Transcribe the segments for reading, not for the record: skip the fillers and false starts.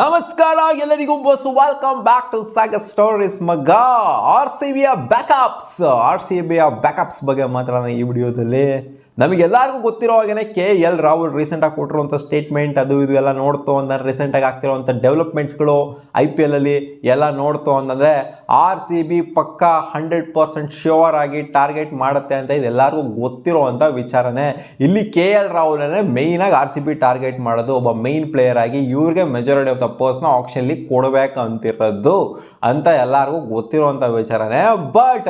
ನಮಸ್ಕಾರ ಎಲ್ಲರಿಗೂ ಬಸ್ welcome back to saga stories ಮಗ. ಆರ್ ಸಿ ಬಿಯ ಬ್ಯಾಕಪ್ಸ್ ಬಗ್ಗೆ ಮಾತ್ರ ಈ ವಿಡಿಯೋದಲ್ಲಿ ನಮಗೆಲ್ಲರಿಗೂ ಗೊತ್ತಿರೋ ಹಾಗೆ KL ರಾಹುಲ್ ರೀಸೆಂಟಾಗಿ ಕೊಟ್ಟಿರುವಂಥ ಸ್ಟೇಟ್ಮೆಂಟ್ ಅದು ಇದು ಎಲ್ಲ ನೋಡ್ತು ಅಂತಂದರೆ ರೀಸೆಂಟಾಗಿ ಆಗ್ತಿರೋವಂಥ ಡೆವಲಪ್ಮೆಂಟ್ಸ್ಗಳು IPL ಅಲ್ಲಿ ಎಲ್ಲ ನೋಡ್ತು ಅಂತಂದರೆ RCB ಪಕ್ಕ 100% ಶ್ಯೂರ್ ಆಗಿ ಟಾರ್ಗೆಟ್ ಮಾಡುತ್ತೆ ಅಂತ ಇದೆಲ್ಲರಿಗೂ ಗೊತ್ತಿರೋವಂಥ ವಿಚಾರನೇ. ಇಲ್ಲಿ KL ರಾಹುಲನೇ ಮೇಯ್ನಾಗಿ RCB ಟಾರ್ಗೆಟ್ ಮಾಡೋದು, ಒಬ್ಬ ಮೇಯ್ನ್ ಪ್ಲೇಯರ್ ಆಗಿ ಇವ್ರಿಗೆ ಮೆಜಾರಿಟಿ ಆಫ್ ದ ಪರ್ಸ್ನ ಆಪ್ಷನ್ಲಿ ಕೊಡಬೇಕಂತಿರೋದು ಅಂತ ಎಲ್ಲರಿಗೂ ಗೊತ್ತಿರುವಂಥ ವಿಚಾರನೇ. ಬಟ್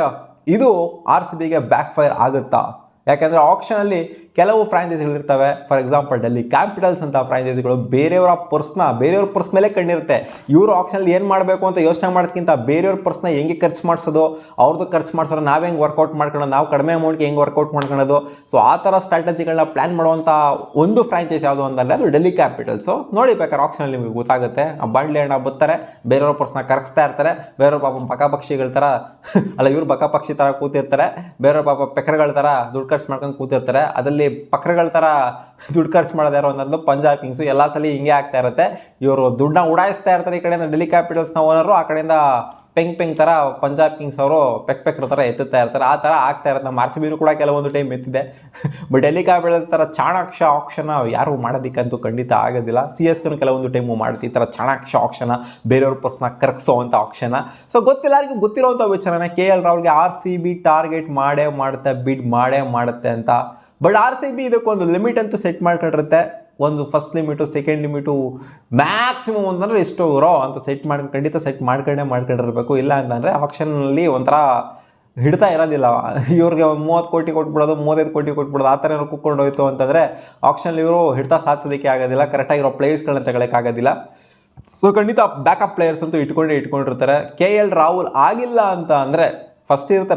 ಇದು RCBಗೆ ಬ್ಯಾಕ್ ಫೈರ್ ಆಗುತ್ತಾ? ಯಾಕೆಂದರೆ ಆಕ್ಷನಲ್ಲಿ ಕೆಲವು ಫ್ರಾಂಚೈಸಿಗಳು ಇರ್ತವೆ. ಫಾರ್ ಎಕ್ಸಾಂಪಲ್ ಡೆಲ್ಲಿ ಕ್ಯಾಪಿಟಲ್ಸ್ ಅಂತ ಫ್ರಾಂಚೈಸಿಗಳು ಬೇರೆಯವರ ಪರ್ಸ್ ಮೇಲೆ ಕಣ್ಣಿರುತ್ತೆ. ಇವರು ಆಕ್ಷನಲ್ಲಿ ಏನು ಮಾಡಬೇಕು ಅಂತ ಯೋಚನೆ ಮಾಡೋದಕ್ಕಿಂತ ಬೇರೆಯವ್ರ ಪರ್ಸ್ನ ಹೆಂಗೆ ಖರ್ಚು ಮಾಡಿಸೋದು, ಅವ್ರದ್ದು ಖರ್ಚು ಮಾಡಿಸೋದು, ನಾವು ಹೆಂಗೆ ವರ್ಕೌಟ್ ಮಾಡ್ಕೊಳ್ಳೋದು, ನಾವು ಕಡಿಮೆ ಅಮೌಂಟ್ಗೆ ಹೆಂಗೆ ವರ್ಕೌಟ್ ಮಾಡ್ಕೊಳ್ಳೋದು. ಸೊ ಆ ಥರ ಸ್ಟ್ರಾಟಜಿಗಳನ್ನ ಪ್ಲ್ಯಾನ್ ಮಾಡುವಂಥ ಒಂದು ಫ್ರಾಂಚೈಸ್ ಯಾವುದು ಅಂತಂದರೆ ಅದು ಡೆಲ್ಲಿ ಕ್ಯಾಪಿಟಲ್ಸು. ನೋಡಿ ಬೇಕಾದ್ರೆ ಆಕ್ಷನಲ್ಲಿ ನಿಮಗೆ ಗೊತ್ತಾಗುತ್ತೆ. ಆ ಬಾಂಡ್ಲಿ ಹಣ ಬರ್ತಾರೆ, ಬೇರೆಯವ್ರ ಪರ್ಸ್ನ ಕರಗಿಸ್ತಾ ಇರ್ತಾರೆ. ಬೇರೆಯವ್ರ ಪಾಪ ಪಕ್ಷಿಗಳ ಥರ ಅಲ್ಲ, ಇವ್ರು ಪಕ್ಷಿ ಥರ ಕೂತಿರ್ತಾರೆ, ಬೇರೆಯವ್ರ ಪಾಪ ಪೆಕರ್ಗಳ ಥರ ದುಡ್ಡು ಖರ್ಚು ಮಾಡ್ಕೊಂಡು ಕೂತಿರ್ತಾರೆ. ಅದರಲ್ಲಿ ಪಕ್ರಗಳ ಥರ ದುಡ್ಡು ಖರ್ಚು ಮಾಡೋದು ಯಾರು ಅನ್ನೋದು ಪಂಜಾಬ್ ಕಿಂಗ್ಸು. ಎಲ್ಲ ಸಲ ಹಿಂಗೆ ಆಗ್ತಾ ಇರುತ್ತೆ. ಇವರು ದುಡ್ಡನ್ನ ಉಡಾಯಿಸ್ತಾ ಇರ್ತಾರೆ. ಈ ಕಡೆಯಿಂದ ಡೆಲ್ಲಿ ಕ್ಯಾಪಿಟಲ್ಸ್ನ ಓನರು, ಆ ಕಡೆಯಿಂದ ಪೆಂಗ್ ಥರ ಪಂಜಾಬ್ ಕಿಂಗ್ಸ್ ಅವರು ಪೆಕ್ರ ಥರ ಎತ್ತುತ್ತಾ ಇರ್ತಾರೆ. ಆ ಥರ ಆಗ್ತಾ ಇರುತ್ತೆ. ನಮ್ಮ RCB ಕೂಡ ಕೆಲವೊಂದು ಟೈಮ್ ಎತ್ತಿದೆ. ಬಟ್ ಡೆಲ್ಲಿ ಕ್ಯಾಪಿಟಲ್ಸ್ ಥರ ಚಾಣಾಕ್ಷ ಆಕ್ಷನ್ನ ಯಾರು ಮಾಡೋದಕ್ಕಂತೂ ಖಂಡಿತ ಆಗೋದಿಲ್ಲ. CSKನೂ ಕೆಲವೊಂದು ಟೈಮು ಮಾಡುತ್ತೆ ಈ ಥರ ಚಾಣಾಕ್ಷ ಆಕ್ಷನ್ನ, ಬೇರೆಯವ್ರ ಪರ್ಸ್ನ ಕರಗಿಸೋ ಅಂಥ ಆಕ್ಷನ್ನ. ಸೊ ಗೊತ್ತಿಲ್ಲರಿಗೂ ಗೊತ್ತಿರೋವಂಥ ವಿಚಾರನ KL ರಾಹುಲ್ಗೆ RCB ಟಾರ್ಗೆಟ್ ಮಾಡುತ್ತೆ, ಬಿಡ್ ಮಾಡುತ್ತೆ ಅಂತ. ಬಟ್ RCB ಇದಕ್ಕೊಂದು ಲಿಮಿಟ್ ಅಂತೂ ಸೆಟ್ ಮಾಡ್ಕೊಂಡಿರುತ್ತೆ. ಒಂದು first limit, second limit, maximum ಅಂತಂದರೆ ಎಷ್ಟು ಅಂತ ಖಂಡಿತ ಸೆಟ್ ಮಾಡ್ಕೊಂಡಿರಬೇಕು. ಇಲ್ಲ ಅಂತಂದರೆ ಆಕ್ಷನ್ನಲ್ಲಿ ಒಂಥರ ಹಿಡ್ತಾ ಇರೋದಿಲ್ಲ. ಇವ್ರಿಗೆ ಒಂದು 30 ಕೋಟಿ ಕೊಟ್ಬಿಡೋದು, 35 ಕೋಟಿ ಕೊಟ್ಬಿಡೋದು, ಆ ಥರ ಏನಾದ್ರು ಕುಕ್ಕೊಂಡು ಹೋಯ್ತು ಅಂತಂದರೆ ಆಕ್ಷನಲ್ಲಿ ಇವರು ಹಿಡ್ತಾ ಸಾಧಿಸೋದಕ್ಕೆ ಆಗೋದಿಲ್ಲ, ಕರೆಕ್ಟಾಗಿರೋ ಪ್ಲೇಯರ್ಸ್ಗಳನ್ನ ತಗೊಳಕ್ಕಾಗೋದಿಲ್ಲ. ಸೊ ಖಂಡಿತ ಬ್ಯಾಕಪ್ ಪ್ಲೇಯರ್ಸ್ ಅಂತೂ ಇಟ್ಕೊಂಡಿರ್ತಾರೆ. KL ರಾಹುಲ್ ಆಗಿಲ್ಲ ಅಂತ ಅಂದರೆ ಫಸ್ಟ್ ಇರುತ್ತೆ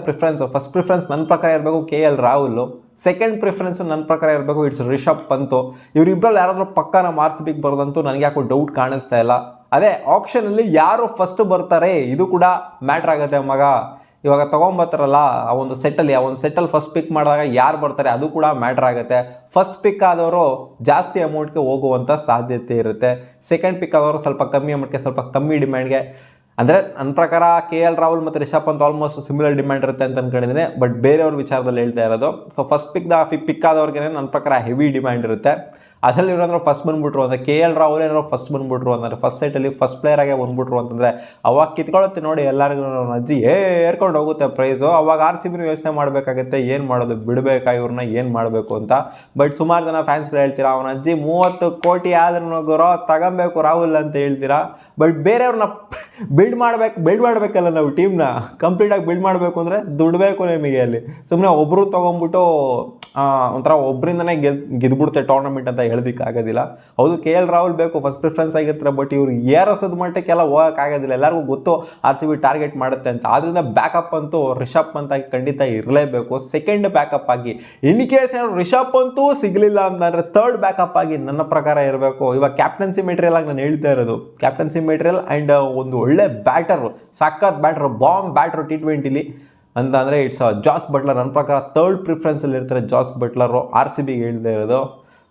ಫಸ್ಟ್ ಪ್ರಿಫರೆನ್ಸ್ ನನ್ನ ಪ್ರಕಾರ ಇರಬೇಕು KL ರಾಹುಲ್. ಸೆಕೆಂಡ್ ಪ್ರಿಫರೆನ್ಸು ನನ್ನ ಪ್ರಕಾರ ಇರಬೇಕು ಇಟ್ಸ್ ರಿಷಬ್ ಪಂತ್. ಇವರಿಬ್ಬರಲ್ಲಿ ಯಾರಾದರೂ ಪಕ್ಕ ನಮ್ಮ RCBಗೆ ಬರೋದಂತೂ ನನಗೆ ಯಾಕೋ ಡೌಟ್ ಕಾಣಿಸ್ತಾ ಇಲ್ಲ. ಅದೇ ಆಕ್ಷನಲ್ಲಿ ಯಾರು ಫಸ್ಟ್ ಬರ್ತಾರೆ ಇದು ಕೂಡ ಮ್ಯಾಟ್ರ್ ಆಗುತ್ತೆ ಮಗ. ಇವಾಗ ತೊಗೊಂಬರ್ತಾರಲ್ಲ ಆ ಒಂದು ಸೆಟ್ಟಲ್ಲಿ ಫಸ್ಟ್ ಪಿಕ್ ಮಾಡಿದಾಗ ಯಾರು ಬರ್ತಾರೆ ಅದು ಕೂಡ ಮ್ಯಾಟ್ರ್ ಆಗುತ್ತೆ. ಫಸ್ಟ್ ಪಿಕ್ ಆದವರು ಜಾಸ್ತಿ ಅಮೌಂಟ್ಗೆ ಹೋಗುವಂಥ ಸಾಧ್ಯತೆ ಇರುತ್ತೆ. ಸೆಕೆಂಡ್ ಪಿಕ್ ಆದವರು ಸ್ವಲ್ಪ ಕಮ್ಮಿ ಅಮೌಂಟ್ಗೆ, ಸ್ವಲ್ಪ ಕಮ್ಮಿ ಡಿಮ್ಯಾಂಡ್ಗೆ. ಅಂದರೆ ನನ್ನ ಪ್ರಕಾರ KL ರಾಹುಲ್ ಮತ್ತು Rishabh Pant almost similar demand ಇರುತ್ತೆ ಅಂತ ಅಂದ್ಕೊಂಡಿದ್ದೀನಿ. ಬಟ್ ಬೇರೆಯವ್ರ ವಿಚಾರದಲ್ಲಿ ಹೇಳ್ತಾ ಇರೋದು. ಸೊ ಫಸ್ಟ್ ಪಿಕ್ ಆದವ್ರಿಗೆ ನನ್ನ ಪ್ರಕಾರ ಹೆವಿ ಡಿಮ್ಯಾಂಡ್ ಇರುತ್ತೆ. ಅದರಲ್ಲಿ ಇವ್ರಂದ್ರೆ ಫಸ್ಟ್ ಬಂದುಬಿಟ್ರು ಅಂದರೆ KL ರಾಹುಲ್ ಏನಾದ್ರು ಫಸ್ಟ್ ಬಂದುಬಿಟ್ರು ಅಂತಂದರೆ ಫಸ್ಟ್ ಸೈಟಲ್ಲಿ ಫಸ್ಟ್ ಪ್ಲೇಯರ್ ಆಗೇ ಬಂದುಬಿಟ್ರು ಅಂತಂದರೆ ಅವಾಗ ಕಿತ್ಕೊಳ್ಳುತ್ತೆ ನೋಡಿ ಎಲ್ಲರಿಗೂ. ಅಜ್ಜಿ ಏರ್ಕೊಂಡು ಹೋಗುತ್ತೆ ಪ್ರೈಸು. ಅವಾಗ RCBನೂ ಯೋಚನೆ ಮಾಡಬೇಕಾಗುತ್ತೆ, ಏನು ಮಾಡೋದು, ಬಿಡಬೇಕಾ ಇವ್ರನ್ನ, ಏನು ಮಾಡಬೇಕು ಅಂತ. ಬಟ್ ಸುಮಾರು ಜನ ಫ್ಯಾನ್ಸ್ಗಳು ಹೇಳ್ತೀರಾ ಅವನ ಅಜ್ಜಿ 30 ಕೋಟಿ ಆದ್ರೂ ಗುರೋ ತಗೊಬೇಕು ರಾಹುಲ್ ಅಂತ ಹೇಳ್ತೀರಾ. ಬಟ್ ಬೇರೆಯವ್ರನ್ನ ಬಿಲ್ಡ್ ಮಾಡಬೇಕಲ್ಲ ನಾವು. ಟೀಮ್ನ ಕಂಪ್ಲೀಟಾಗಿ ಬಿಲ್ಡ್ ಮಾಡಬೇಕು ಅಂದರೆ ದುಡ್ಡು ಬೇಕು ನಿಮಗೆ. ಅಲ್ಲಿ ಸುಮ್ಮನೆ ಒಬ್ಬರು ತೊಗೊಂಡ್ಬಿಟ್ಟು ಒಂಥರ ಒಬ್ಬರಿಂದನೇ ಗೆದ್ಬಿಡುತ್ತೆ ಟೂರ್ನಮೆಂಟ್ ಅಂತ ಹೇಳೋದಕ್ಕಾಗೋದಿಲ್ಲ. ಹೌದು KL ರಾಹುಲ್ ಬೇಕು, ಫಸ್ಟ್ ಪ್ರಿಫರೆನ್ಸ್ ಆಗಿರ್ತಾರೆ. ಬಟ್ ಇವ್ರು ಏರಸದ ಮಟ್ಟಕ್ಕೆಲ್ಲ ಹೋಗೋಕ್ಕಾಗೋದಿಲ್ಲ. ಎಲ್ಲರಿಗೂ ಗೊತ್ತು RCB ಟಾರ್ಗೆಟ್ ಮಾಡುತ್ತೆ ಅಂತ. ಆದ್ದರಿಂದ ಬ್ಯಾಕಪ್ ಅಂತೂ ರಿಷಬ್ ಪಂತ್ ಆಗಿ ಖಂಡಿತ ಇರಲೇಬೇಕು. ಸೆಕೆಂಡ್ ಬ್ಯಾಕಪ್ ಆಗಿ ಇನ್ ಕೇಸ್ ಏನಾದ್ರು ರಿಷಬ್ ಪಂತೂ ಸಿಗಲಿಲ್ಲ ಅಂತಂದರೆ ಥರ್ಡ್ ಬ್ಯಾಕಪ್ ಆಗಿ ನನ್ನ ಪ್ರಕಾರ ಇರಬೇಕು. ಇವಾಗ ಕ್ಯಾಪ್ಟನ್ಸಿ ಮೆಟೀರಿಯಲ್ ಆಗಿ ನಾನು ಹೇಳ್ತಾ ಇರೋದು, ಕ್ಯಾಪ್ಟನ್ಸಿ ಮೆಟೀರಿಯಲ್ ಆ್ಯಂಡ್ ಒಂದು ಒಳ್ಳೆ ಬ್ಯಾಟರು, ಸಖತ್ ಬ್ಯಾಟ್ರು, ಬಾಂಬ್ ಬ್ಯಾಟ್ರು T20ಲಿ ಅಂತ ಅಂದರೆ ಇಟ್ಸ್ ಜಾಸ್ ಬಟ್ಲರ್. ನನ್ನ ಪ್ರಕಾರ ಥರ್ಡ್ ಪ್ರಿಫರೆನ್ಸಲ್ಲಿ ಇರ್ತಾರೆ ಜಾಸ್ ಬಟ್ಲರು. RCBಗೆ ಹೇಳ್ತಾ ಇರೋದು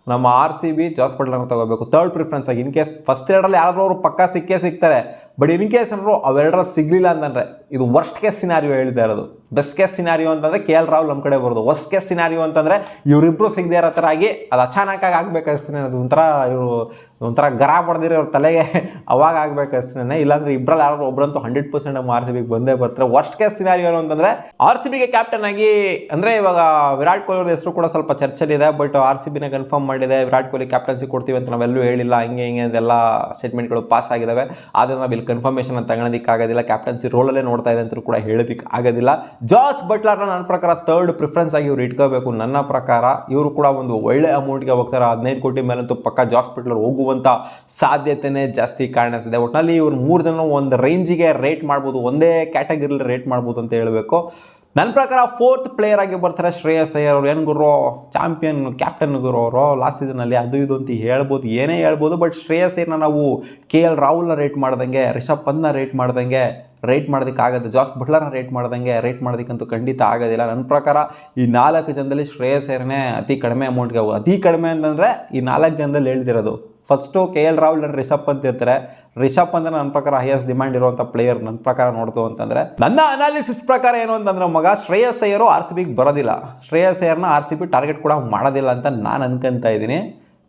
ನಮ್ಮ RCB ಜಾಸ್ ಬಟ್ಲರ್ನ ತೊಗೋಬೇಕು ಥರ್ಡ್ ಪ್ರಿಫರೆನ್ಸ್ ಆಗಿ. ಇನ್ ಕೇಸ್ ಫಸ್ಟ್ ಎರಡರಲ್ಲಿ ಯಾರಾದರೂ ಅವರು ಪಕ್ಕ ಸಿಗ್ತಾರೆ. ಬಟ್ ಇನ್ ಕೇಸ್ ಏನಾದ್ರು ಅವೆರಡರಲ್ಲಿ ಸಿಗಲಿಲ್ಲ ಅಂತಂದರೆ ಇದು ವರ್ಸ್ಟ್ ಕೇಸ್ ಸಿನಾರಿಯೋ ಹೇಳ್ತಾ ಇರೋದು. ಬೆಸ್ಟ್ ಕೇಸ್ ಸಿನಾರಿಯೋ ಅಂತಂದರೆ KL ರಾಹುಲ್ ನಮ್ಮ ಕಡೆ ಬರೋದು. ವರ್ಸ್ಟ್ ಕೇಸ್ ಸಿನಾರಿಯೋ ಅಂತಂದರೆ ಇವರಿಬ್ಬರು ಸಿಗದೇ ಇರೋ ಥರ ಆಗಿ ಅದು ಅಚಾನಕ್ಕಾಗಿ ಆಗ್ಬೇಕಷ್ಟೇ. ಅದು ಒಂಥರ ಗರ ಬಡ್ದಿರೋ ಅವ್ರ ತಲೆಗೆ ಅವಾಗ ಆಗ್ಬೇಕಷ್ಟೇ. ಇಲ್ಲಾಂದರೆ ಇಬ್ಬರಲ್ಲಿ ಯಾರಾದ್ರು ಒಬ್ಬರಂತೂ 100% ನಮ್ಮ RCBಗೆ ಬಂದೇ ಬರ್ತಾರೆ. ವರ್ಸ್ಟ್ ಕೇಸ್ ಸಿನಾರಿಯೋ ಅಂತಂದರೆ RCBಗೆ ಕ್ಯಾಪ್ಟನ್ ಆಗಿ ಅಂದರೆ ಇವಾಗ ವಿರಾಟ್ ಕೊಹ್ಲಿ ಅವ್ರ ಹೆಸರು ಕೂಡ ಸ್ವಲ್ಪ ಚರ್ಚೆಲಿದೆ. ಬಟ್ RCBನ ಕನ್ಫರ್ಮ್ ಮಾಡಿದೆ, ವಿರಾಟ್ ಕೊಹ್ಲಿ ಕ್ಯಾಪ್ಟನ್ಸಿ ಕೊಡ್ತೀವಿ ಅಂತ ನಾವೆಲ್ಲೂ ಹೇಳಿಲ್ಲ. ಹಿಂಗೆ ಅದೆಲ್ಲ ಸ್ಟೇಟ್ಮೆಂಟ್ಗಳು ಪಾಸ್ ಆಗಿದ್ದಾವೆ. ಆದರೆ ನಾವು ಇಲ್ಲಿ ಕನ್ಫರ್ಮೇಷನ್ ಅಂತ ತಗೊಳೋದಕ್ಕಾಗೋದಿಲ್ಲ. ಕ್ಯಾಪ್ಟನ್ಸಿ ರೋಲಲ್ಲೇ ನೋಡ್ತಾ ಇದೆ ಅಂತ ಕೂಡ ಹೇಳೋದಕ್ಕೆ ಆಗೋದಿಲ್ಲ. ಜಾಸ್ ಬಟ್ಲರ್ನ ನನ್ನ ಪ್ರಕಾರ ಥರ್ಡ್ ಪ್ರಿಫರೆನ್ಸ್ ಆಗಿ ಇವ್ರು ಇಟ್ಕೋಬೇಕು. ನನ್ನ ಪ್ರಕಾರ ಇವರು ಕೂಡ ಒಂದು ಒಳ್ಳೆ ಅಮೌಂಟ್ಗೆ ಹೋಗ್ತಾರೆ. 15 ಕೋಟಿ ಮೇಲಂತೂ ಪಕ್ಕ ಜಾಸ್ ಬಟ್ಲರ್ ಹೋಗುವಂಥ ಸಾಧ್ಯತೆನೇ ಜಾಸ್ತಿ ಕಾಣಿಸ್ತಿದೆ. ಒಟ್ಟಿನಲ್ಲಿ ಇವ್ರು 3 ಜನ ಒಂದು ರೇಂಜಿಗೆ ರೇಟ್ ಮಾಡ್ಬೋದು, ಒಂದೇ ಕ್ಯಾಟಗರಿಲಿ ರೇಟ್ ಮಾಡ್ಬೋದು ಅಂತ ಹೇಳಬೇಕು. ನನ್ನ ಪ್ರಕಾರ ಫೋರ್ತ್ ಪ್ಲೇಯರ್ ಆಗಿ ಬರ್ತಾರೆ ಶ್ರೇಯಸ್ ಅಯ್ಯರ್ ಅವ್ರು. ಏನು ಗುರು ಚಾಂಪಿಯನ್ ಕ್ಯಾಪ್ಟನ್ ಗುರು ಅವರು ಲಾಸ್ಟ್ ಸೀಸನಲ್ಲಿ ಅದು ಇದು ಅಂತ ಹೇಳ್ಬೋದು, ಏನೇ ಹೇಳ್ಬೋದು. ಬಟ್ ಶ್ರೇಯಸ್ ಅಯ್ಯರ್ನ ನಾವು KL ರಾಹುಲ್ನ ರೇಟ್ ಮಾಡ್ದಂಗೆ, ರಿಷಬ್ ಪಂತ್ನ ರೇಟ್ ಮಾಡ್ದಂಗೆ ರೇಟ್ ಮಾಡೋದಕ್ಕಾಗತ್ತೆ. ಜಾಸ್ ಬಟ್ಲರ್ನ ರೇಟ್ ಮಾಡೋದಕ್ಕಂತೂ ಖಂಡಿತ ಆಗೋದಿಲ್ಲ. ನನ್ನ ಪ್ರಕಾರ ಈ 4 ಜನದಲ್ಲಿ ಶ್ರೇಯಸ್ ಅಯ್ಯರ್ನೇ ಅತಿ ಕಡಿಮೆ ಅಮೌಂಟ್ಗೆ ಅತಿ ಕಡಿಮೆ ಅಂತಂದರೆ ಈ 4 ಜನದಲ್ಲಿ ಹೇಳ್ತಿರೋದು first KL Rahul and Rishabh Pant ಇರ್ತಾರೆ. ರಿಷಬ್ ಪಂತ್ ನನ್ನ ಪ್ರಕಾರ ಹೈಯೆಸ್ಟ್ ಡಿಮ್ಯಾಂಡ್ ಇರುವಂಥ ಪ್ಲೇಯರ್ ನನ್ನ ಪ್ರಕಾರ ನೋಡ್ತು ಅಂತಂದರೆ. ನನ್ನ ಅನಾಲಿಸಿಸ್ ಪ್ರಕಾರ ಏನು ಅಂತಂದ್ರೆ ಮಗ, ಶ್ರೇಯಸ್ ಅಯ್ಯರು RCBಗೆ ಬರೋದಿಲ್ಲ. ಶ್ರೇಯಸ್ ಅಯ್ಯರ್ನ RCB ಟಾರ್ಗೆಟ್ ಕೂಡ ಮಾಡೋದಿಲ್ಲ ಅಂತ ನಾನು ಅನ್ಕೊಂತ ಇದ್ದೀನಿ.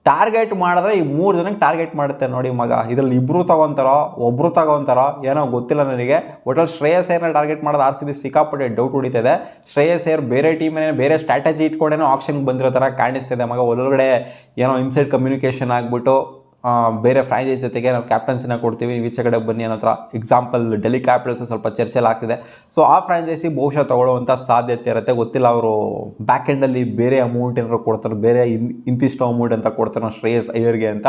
ಟಾರ್ಗೆಟ್ ಮಾಡಿದ್ರೆ ಈ 3 ಜನಕ್ಕೆ ಟಾರ್ಗೆಟ್ ಮಾಡುತ್ತೆ ನೋಡಿ ಮಗ. ಇದರಲ್ಲಿ ಇಬ್ಬರು ತಗೊಂತಾರೋ ಒಬ್ಬರು ತಗೊಂತಾರೋ ಏನೋ ಗೊತ್ತಿಲ್ಲ ನನಗೆ. ಒಟ್ಟಲ್ಲಿ ಶ್ರೇಯಸ್ ಅಯ್ಯರ್ನ ಟಾರ್ಗೆಟ್ ಮಾಡೋದು RCB ಸಿಕ್ಕಾಪಟ್ಟೆ ಡೌಟ್ ಹೊಡಿತಿದೆ. ಶ್ರೇಯಸ್ ಅಯ್ಯರ್ ಬೇರೆ ಟೀಮೇ ಬೇರೆ ಸ್ಟ್ರಾಟಜಿ ಇಟ್ಕೊಂಡೇನೋ ಆಪ್ಷನ್ಗೆ ಬಂದಿರೋ ಥರ ಕಾಣಿಸ್ತಿದೆ ಮಗ. ಒಳಗಡೆ ಏನೋ ಇನ್ಸೈಡ್ ಕಮ್ಯುನಿಕೇಷನ್ ಆಗಿಬಿಟ್ಟು ಬೇರೆ ಫ್ರಾಂಚೈಸ್ ಜೊತೆಗೆ ನಾವು ಕ್ಯಾಪ್ಟನ್ಸಿನ ಕೊಡ್ತೀವಿ, ನೀವು ಈಚೆ ಕಡೆ ಬನ್ನಿ ಅನ್ನೋ ಥರ. ಎಕ್ಸಾಂಪಲ್ ಡೆಲ್ಲಿ ಕ್ಯಾಪಿಟಲ್ಸ್ ಸ್ವಲ್ಪ ಚರ್ಚೆಯಲ್ಲಿ ಆಗ್ತಿದೆ. ಸೊ ಆ ಫ್ರಾಂಚೈಸಿ ಬಹುಶಃ ತಗೊಳ್ಳುವಂಥ ಸಾಧ್ಯತೆ ಇರುತ್ತೆ. ಗೊತ್ತಿಲ್ಲ, ಅವರು ಬ್ಯಾಕ್ ಎಂಡಲ್ಲಿ ಬೇರೆ ಅಮೌಂಟ್ ಏನಾರು ಕೊಡ್ತಾರೆ, ಬೇರೆ ಇಂತಿಷ್ಟು ಅಮೌಂಟ್ ಅಂತ ಕೊಡ್ತಾರೆ ಶ್ರೇಯಸ್ ಅಯ್ಯರ್ಗೆ ಅಂತ.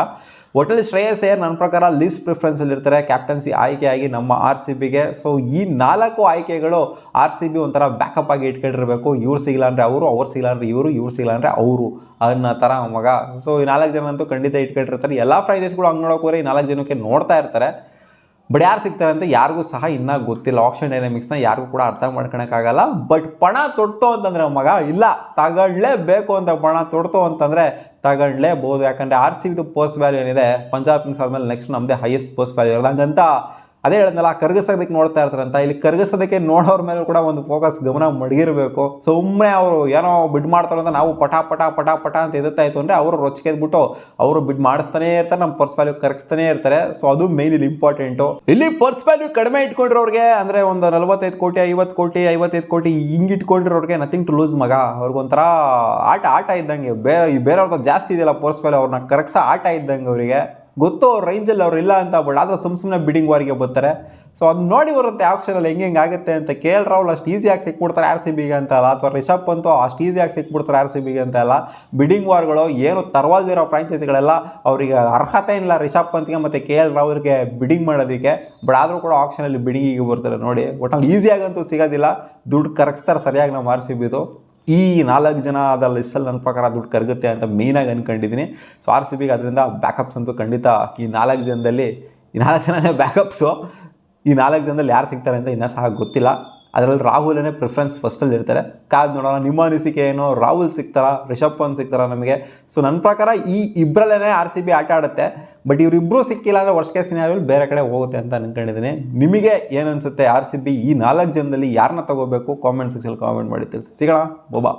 ಒಟ್ಟಲ್ಲಿ ಶ್ರೇಯಸ್ ಅಯ್ಯರ್ ನನ್ನ ಪ್ರಕಾರ ಲೀಸ್ಟ್ ಪ್ರಿಫರೆನ್ಸಲ್ಲಿ ಇರ್ತಾರೆ ಕ್ಯಾಪ್ಟನ್ಸಿ ಆಯ್ಕೆಯಾಗಿ ನಮ್ಮ RCBಗೆ. ಸೊ ಈ 4 ಆಯ್ಕೆಗಳು RCB ಒಂಥರ ಬ್ಯಾಕಪ್ ಆಗಿ ಇಟ್ಕೊಂಡಿರಬೇಕು. ಇವ್ರು ಸಿಗಲ್ಲ ಅಂದರೆ ಅವರು, ಅವ್ರು ಸಿಗಲ್ಲ ಅಂದರೆ ಇವರು, ಇವ್ರು ಸಿಗಲ್ಲ ಅಂದರೆ ಅವರು ಅನ್ನೋ ಥರ ಮಗ. ಸೊ ಈ 4 ಜನ ಅಂತೂ ಖಂಡಿತ ಇಟ್ಕೊಂಡಿರ್ತಾರೆ. ಎಲ್ಲ ಫ್ರೈಡೇಸ್ಗಳು ಹಂಗೆ ನೋಡೋಕೆ ಹೋದ್ರೆ ಈ 4 ಜನಕ್ಕೆ ನೋಡ್ತಾ ಇರ್ತಾರೆ. ಬಟ್ ಯಾರು ಸಿಗ್ತಾರೆ ಅಂತ ಯಾರಿಗೂ ಸಹ ಇನ್ನೂ ಗೊತ್ತಿಲ್ಲ. ಆಪ್ಷನ್ ಡೈನಾಮಿಕ್ಸ್ನ ಯಾರಿಗೂ ಕೂಡ ಅರ್ಥ ಮಾಡ್ಕೊಳಕ್ಕಾಗಲ್ಲ. ಬಟ್ ಪಣ ತೊಡ್ತು ಅಂತಂದರೆ ಮಗ, ಇಲ್ಲ ತಗೊಳ್ಳೇಬೇಕು ಅಂತ ಪಣ ತೊಡ್ತು ಅಂತಂದರೆ ತಗೊಳ್ಳೇಬೋದು. ಯಾಕಂದರೆ RCBದು ಪರ್ಸ್ ವ್ಯಾಲ್ಯೂ ಏನಿದೆ, ಪಂಜಾಬ್ ಕಿಂಗ್ಸ್ ಆದಮೇಲೆ ನೆಕ್ಸ್ಟ್ ನಮ್ಮದೇ ಹೈಯೆಸ್ಟ್ ಪರ್ಸ್ ವ್ಯಾಲ್ಯೂ ಇರೋದು. ಹಂಗಂತ ಅದೇ ಹೇಳಿದ್ನಲ್ಲ, ಕರಗಿಸೋದಕ್ಕೆ ನೋಡ್ತಾ ಇರ್ತಾರಂತ. ಇಲ್ಲಿ ಕರಗಿಸೋದಕ್ಕೆ ನೋಡೋರ ಮೇಲೆ ಕೂಡ ಒಂದು ಫೋಕಸ್, ಗಮನ ಮಡಗಿರಬೇಕು. ಸುಮ್ಮನೆ ಅವರು ಏನೋ ಬಿಡ್ ಮಾಡ್ತಾರೆ ಅಂತ ನಾವು ಪಟ ಪಟ ಪಟ ಪಟ ಅಂತ ಎದುತ್ತಾಯಿತು ಅಂದರೆ ಅವರು ರೊಚ್ಚಿಗೆದ್ಬಿಟ್ಟು ಅವರು ಬಿಡ್ ಮಾಡಿಸ್ತಾನೆ ಇರ್ತಾರೆ, ನಮ್ಮ ಪರ್ಸ್ ವ್ಯಾಲ್ಯೂ ಕರಗಿಸ್ತಾನೆ ಇರ್ತಾರೆ. ಸೊ ಅದು ಮೇನ್ ಇಲ್ಲಿ ಇಂಪಾರ್ಟೆಂಟು. ಇಲ್ಲಿ ಪರ್ಸ್ ವ್ಯಾಲ್ಯೂ ಕಡಿಮೆ ಇಟ್ಕೊಂಡಿರೋರಿಗೆ ಅಂದರೆ ಒಂದು 45 ಕೋಟಿ 50 ಕೋಟಿ 55 ಕೋಟಿ ಹಿಂಗೆ ಇಟ್ಕೊಂಡಿರೋರಿಗೆ ನಥಿಂಗ್ ಟು ಲೂಸ್ ಮಗ. ಅವ್ರಿಗೊಂಥರ ಆಟ ಇದ್ದಂಗೆ. ಬೇರೆಯವ್ರದ್ದು ಜಾಸ್ತಿ ಇದೆಯಲ್ಲ ಪರ್ಸ್ ವ್ಯಾಲ್ಯೂ, ಅವ್ರನ್ನ ಕರಗಿಸೋ ಆಟ ಇದ್ದಂಗೆ ಅವರಿಗೆ ಗೊತ್ತು. ಅವ್ರ ರೇಂಜಲ್ಲಿ ಅವ್ರು ಇಲ್ಲ ಅಂತ, ಬಟ್ ಆದರೆ ಸುಮ್ಮನೆ ಬಿಡಿಂಗ್ ವಾರಿಗೆ ಬರ್ತಾರೆ. ಸೊ ಅದು ನೋಡಿ ಬರುತ್ತೆ ಆಪ್ಷನಲ್ಲಿ ಹೆಂಗೆ ಆಗುತ್ತೆ ಅಂತ. KL ರಾಹುಲ್ ಅಷ್ಟು ಈಸಿಯಾಗಿ ಸಿಕ್ಬಿಡ್ತಾರೆ RCBಗೆ ಅಂತ ಅಲ್ಲ, ಅಥವಾ ರಿಷಬ್ ಪಂತು ಅಷ್ಟು ಈಸಿಯಾಗಿ ಸಿಕ್ಬಿಡ್ತಾರೆ RCBಗೆ ಅಂತ ಅಲ್ಲ. ಬಿಡಿಂಗ್ ವಾರ್ಗಳು ಏನು ತರವಾಲ್ದಿರೋ ಫ್ರಾಂಚೈಸಿಗಳೆಲ್ಲ ಅವರಿಗೆ ಅರ್ಹತೆ ಇಲ್ಲ ರಿಷಬ್ ಪಂತ್ಗೆ ಮತ್ತು KL ರಾಹುಲ್ಗೆ ಬಿಡಿಂಗ್ ಮಾಡೋದಕ್ಕೆ. ಬಟ್ ಆದರೂ ಕೂಡ ಆಪ್ಷನಲ್ಲಿ ಬಿಡಿಂಗಿಗೆ ಬರ್ತಾರೆ ನೋಡಿ. ಒಟ್ಟಲ್ಲಿ ಈಸಿಯಾಗಂತೂ ಸಿಗೋದಿಲ್ಲ, ದುಡ್ಡು ಕರಗಿಸ್ತಾರೆ ಸರಿಯಾಗಿ ನಮ್ಮ RCBದು. ಈ 4 ಜನ ಅದ ಲಿಸ್ಟಲ್ಲಿ ನನ್ನ ಪ್ರಕಾರ ದುಡ್ಡು ಕರಗುತ್ತೆ ಅಂತ ಮೇಯ್ನಾಗಿ ಅಂದ್ಕೊಂಡಿದ್ದೀನಿ. ಸೊ RCBಗೆ ಅದರಿಂದ ಬ್ಯಾಕಪ್ಸ್ ಅಂತೂ ಖಂಡಿತ ಈ 4 ಜನದಲ್ಲಿ, ಈ 4 ಜನನೇ ಬ್ಯಾಕಪ್ಸು. ಈ 4 ಜನದಲ್ಲಿ ಯಾರು ಸಿಗ್ತಾರೆ ಅಂತ ಇನ್ನೂ ಸಹ ಗೊತ್ತಿಲ್ಲ. ಅದರಲ್ಲಿ ರಾಹುಲನೇ ಪ್ರಿಫರೆನ್ಸ್ ಫಸ್ಟಲ್ಲಿ ಇರ್ತಾರೆ. ಕಾದು ನೋಡೋಣ. ನಿಮ್ಮ ಅನಿಸಿಕೆ ಏನು? ರಾಹುಲ್ ಸಿಗ್ತಾರಾ, ರಿಷಬ್ ಪಂತ್ ಸಿಗ್ತಾರಾ ನಮಗೆ? ಸೊ ನನ್ನ ಪ್ರಕಾರ ಈ ಇಬ್ಬರಲ್ಲೇ RCB ಆಟ ಆಡುತ್ತೆ. ಬಟ್ ಇವರಿಬ್ಬರು ಸಿಕ್ಕಿಲ್ಲ ಅಂದರೆ ವರ್ಸ್ಟ್ ಕೇಸ್ ಸಿನಾರಿಯೋಲಿ ಬೇರೆ ಕಡೆ ಹೋಗುತ್ತೆ ಅಂತ ಅನ್ಕೊಂಡಿದ್ದೀನಿ. ನಿಮಗೆ ಏನು ಅನಿಸುತ್ತೆ? RCB ಈ 4 ಜನದಲ್ಲಿ ಯಾರನ್ನ ತಗೋಬೇಕು? ಕಾಮೆಂಟ್ ಸೆಕ್ಷನ್ ಕಾಮೆಂಟ್ ಮಾಡಿ ತಿಳಿಸಿ. ಸಿಗೋಣ. ಬಾಬಾ.